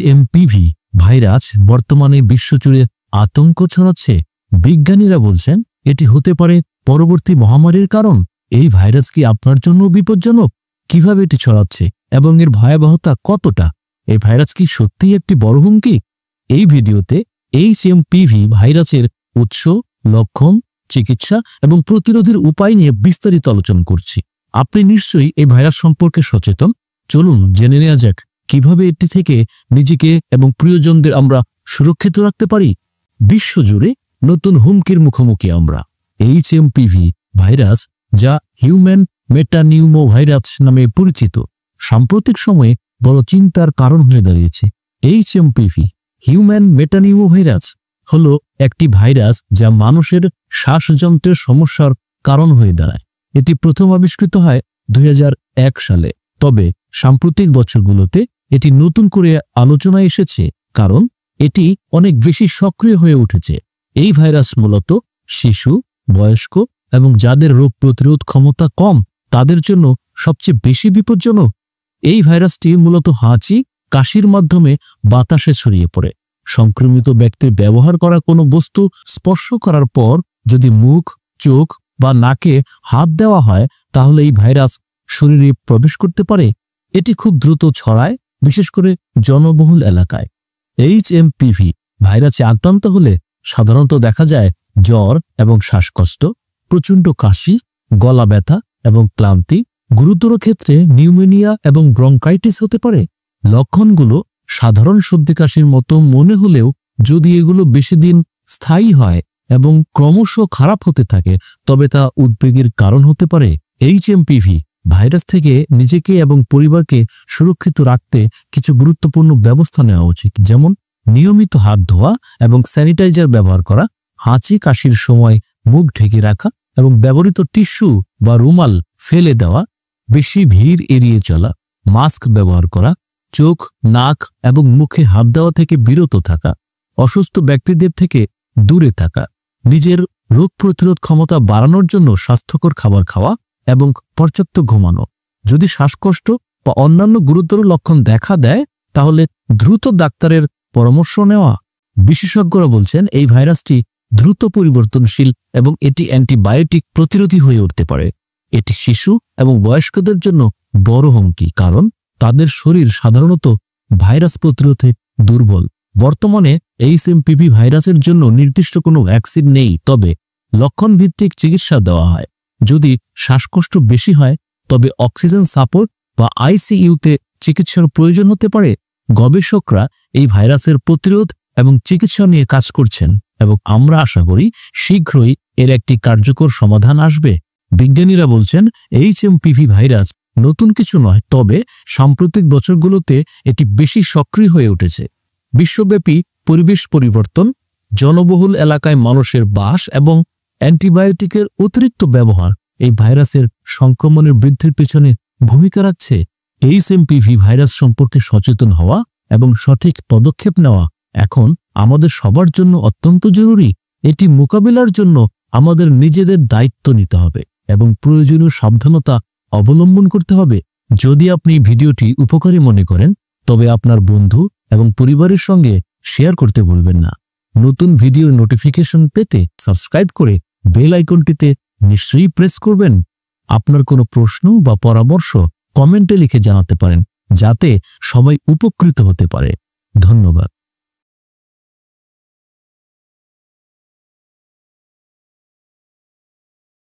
HMPV virus বর্তমানে বিশ্বজুড়ে আতঙ্ক ছড়াচ্ছে। বিজ্ঞানীরা বলছেন এটি হতে পারে পরবর্তী মহামারীর কারণ। এই ভাইরাস কি আপনার জন্য বিপজ্জনক? কিভাবে এটি ছড়াচ্ছে এবং এর ভয়াবহতা কতটা? এই ভাইরাস কি সত্যিই একটি বড় হুমকি? এই ভিডিওতে এইচএমপিভি ভাইরাসের উৎস, লক্ষণ, চিকিৎসা এবং প্রতিরোধের উপায় নিয়ে বিস্তারিত আলোচনা করছি। আপনি নিশ্চয়ই এই ভাইরাস সম্পর্কে সচেতন। চলুন জেনে নেওয়া যাক কিভাবে এটি থেকে নিজেকে এবং প্রিয়জনদের আমরা সুরক্ষিত রাখতে পারি। বিশ্বজুড়ে নতুন হুমকির মুখোমুখি আমরা। এইচএমপিভি ভাইরাস, যা হিউম্যান মেটানিউমো ভাইরাস নামে পরিচিত, সাম্প্রতিক সময়ে বড় চিন্তার কারণ হয়ে দাঁড়িয়েছে। এইচএমপিভি হিউম্যান মেটানিউমো ভাইরাস হলো একটি ভাইরাস যা মানুষের শ্বাসযন্ত্রের সমস্যার কারণ হয়ে দাঁড়ায়। এটি প্রথম আবিষ্কৃত হয় 2001 সালে। তবে সাম্প্রতিক বছরগুলোতে এটি নতুন করে আলোচনায় এসেছে কারণ এটি অনেক বেশি সক্রিয় হয়ে উঠেছে। এই ভাইরাস মূলত শিশু, বয়স্ক এবং যাদের রোগ প্রতিরোধ ক্ষমতা কম তাদের জন্য সবচেয়ে বেশি বিপজ্জনক। এই ভাইরাসটি মূলত হাঁচি, কাশির মাধ্যমে বাতাসে ছড়িয়ে পড়ে। সংক্রমিত ব্যক্তির ব্যবহার করা কোনো বস্তু স্পর্শ করার পর যদি মুখ, চোখ বা নাকে হাত দেওয়া হয় তাহলে এই ভাইরাস শরীরে প্রবেশ করতে পারে। এটি খুব দ্রুত ছড়ায়, বিশেষ করে জনবহুল এলাকায়। এইচএমপিভি ভাইরাসে আক্রান্ত হলে সাধারণত দেখা যায় জ্বর এবং শ্বাসকষ্ট, প্রচণ্ড কাশি, গলা ব্যথা এবং ক্লান্তি, গুরুতর ক্ষেত্রে নিউমোনিয়া এবং ব্রঙ্কাইটিস হতে পারে। লক্ষণগুলো সাধারণ সর্দি কাশির মতো মনে হলেও যদি এগুলো বেশি দিন স্থায়ী হয় এবং ক্রমশ খারাপ হতে থাকে তবে তা উদ্বেগের কারণ হতে পারে। এইচএমপিভি ভাইরাস থেকে নিজেকে এবং পরিবারকে সুরক্ষিত রাখতে কিছু গুরুত্বপূর্ণ ব্যবস্থা নেওয়া উচিত, যেমন নিয়মিত হাত ধোয়া এবং স্যানিটাইজার ব্যবহার করা, হাঁচি কাশির সময় মুখ ঢেকে রাখা এবং ব্যবহৃত টিস্যু বা রুমাল ফেলে দেওয়া, বেশি ভিড় এড়িয়ে চলা, মাস্ক ব্যবহার করা, চোখ, নাক এবং মুখে হাত দেওয়া থেকে বিরত থাকা, অসুস্থ ব্যক্তিদের থেকে দূরে থাকা, নিজের রোগ প্রতিরোধ ক্ষমতা বাড়ানোর জন্য স্বাস্থ্যকর খাবার খাওয়া এবং পর্যাপ্ত ঘুমানো। যদি শ্বাসকষ্ট বা অন্যান্য গুরুতর লক্ষণ দেখা দেয় তাহলে দ্রুত ডাক্তারের পরামর্শ নেওয়া। বিশেষজ্ঞরা বলছেন এই ভাইরাসটি দ্রুত পরিবর্তনশীল এবং এটি অ্যান্টিবায়োটিক প্রতিরোধী হয়ে উঠতে পারে। এটি শিশু এবং বয়স্কদের জন্য বড় হুমকি কারণ তাদের শরীর সাধারণত ভাইরাস প্রতিরোধে দুর্বল। বর্তমানে এইচএমপিভি ভাইরাসের জন্য নির্দিষ্ট কোনো ভ্যাকসিন নেই, তবে লক্ষণ ভিত্তিক চিকিৎসা দেওয়া হয়। যদি শ্বাসকষ্ট বেশি হয় তবে অক্সিজেন সাপোর্ট বা আইসিইউতে চিকিৎসার প্রয়োজন হতে পারে। গবেষকরা এই ভাইরাসের প্রতিরোধ এবং চিকিৎসা নিয়ে কাজ করছেন এবং আমরা আশা করি শীঘ্রই এর একটি কার্যকর সমাধান আসবে। বিজ্ঞানীরা বলছেন এইচএমপিভি ভাইরাস নতুন কিছু নয়, তবে সাম্প্রতিক বছরগুলোতে এটি বেশি সক্রিয় হয়ে উঠেছে। বিশ্বব্যাপী পরিবেশ পরিবর্তন, জনবহুল এলাকায় মানুষের বাস এবং অ্যান্টিবায়োটিকের অতিরিক্ত ব্যবহার এই ভাইরাসের সংক্রমণের বৃদ্ধির পেছনে ভূমিকা রাখছে। এইচএমপিভি ভাইরাস সম্পর্কে সচেতন হওয়া এবং সঠিক পদক্ষেপ নেওয়া এখন আমাদের সবার জন্য অত্যন্ত জরুরি। এটি মোকাবিলার জন্য আমাদের নিজেদের দায়িত্ব নিতে হবে এবং প্রয়োজনীয় সাবধানতা অবলম্বন করতে হবে। যদি আপনি ভিডিওটি উপকারী মনে করেন তবে আপনার বন্ধু এবং পরিবারের সঙ্গে শেয়ার করতে ভুলবেন না। নতুন ভিডিওর নোটিফিকেশন পেতে সাবস্ক্রাইব করে বেল আইকনটিতে নিশ্চয়ই প্রেস করবেন। আপনার কোনো প্রশ্ন বা পরামর্শ কমেন্টে লিখে জানাতে পারেন যাতে সবাই উপকৃত হতে পারে। ধন্যবাদ।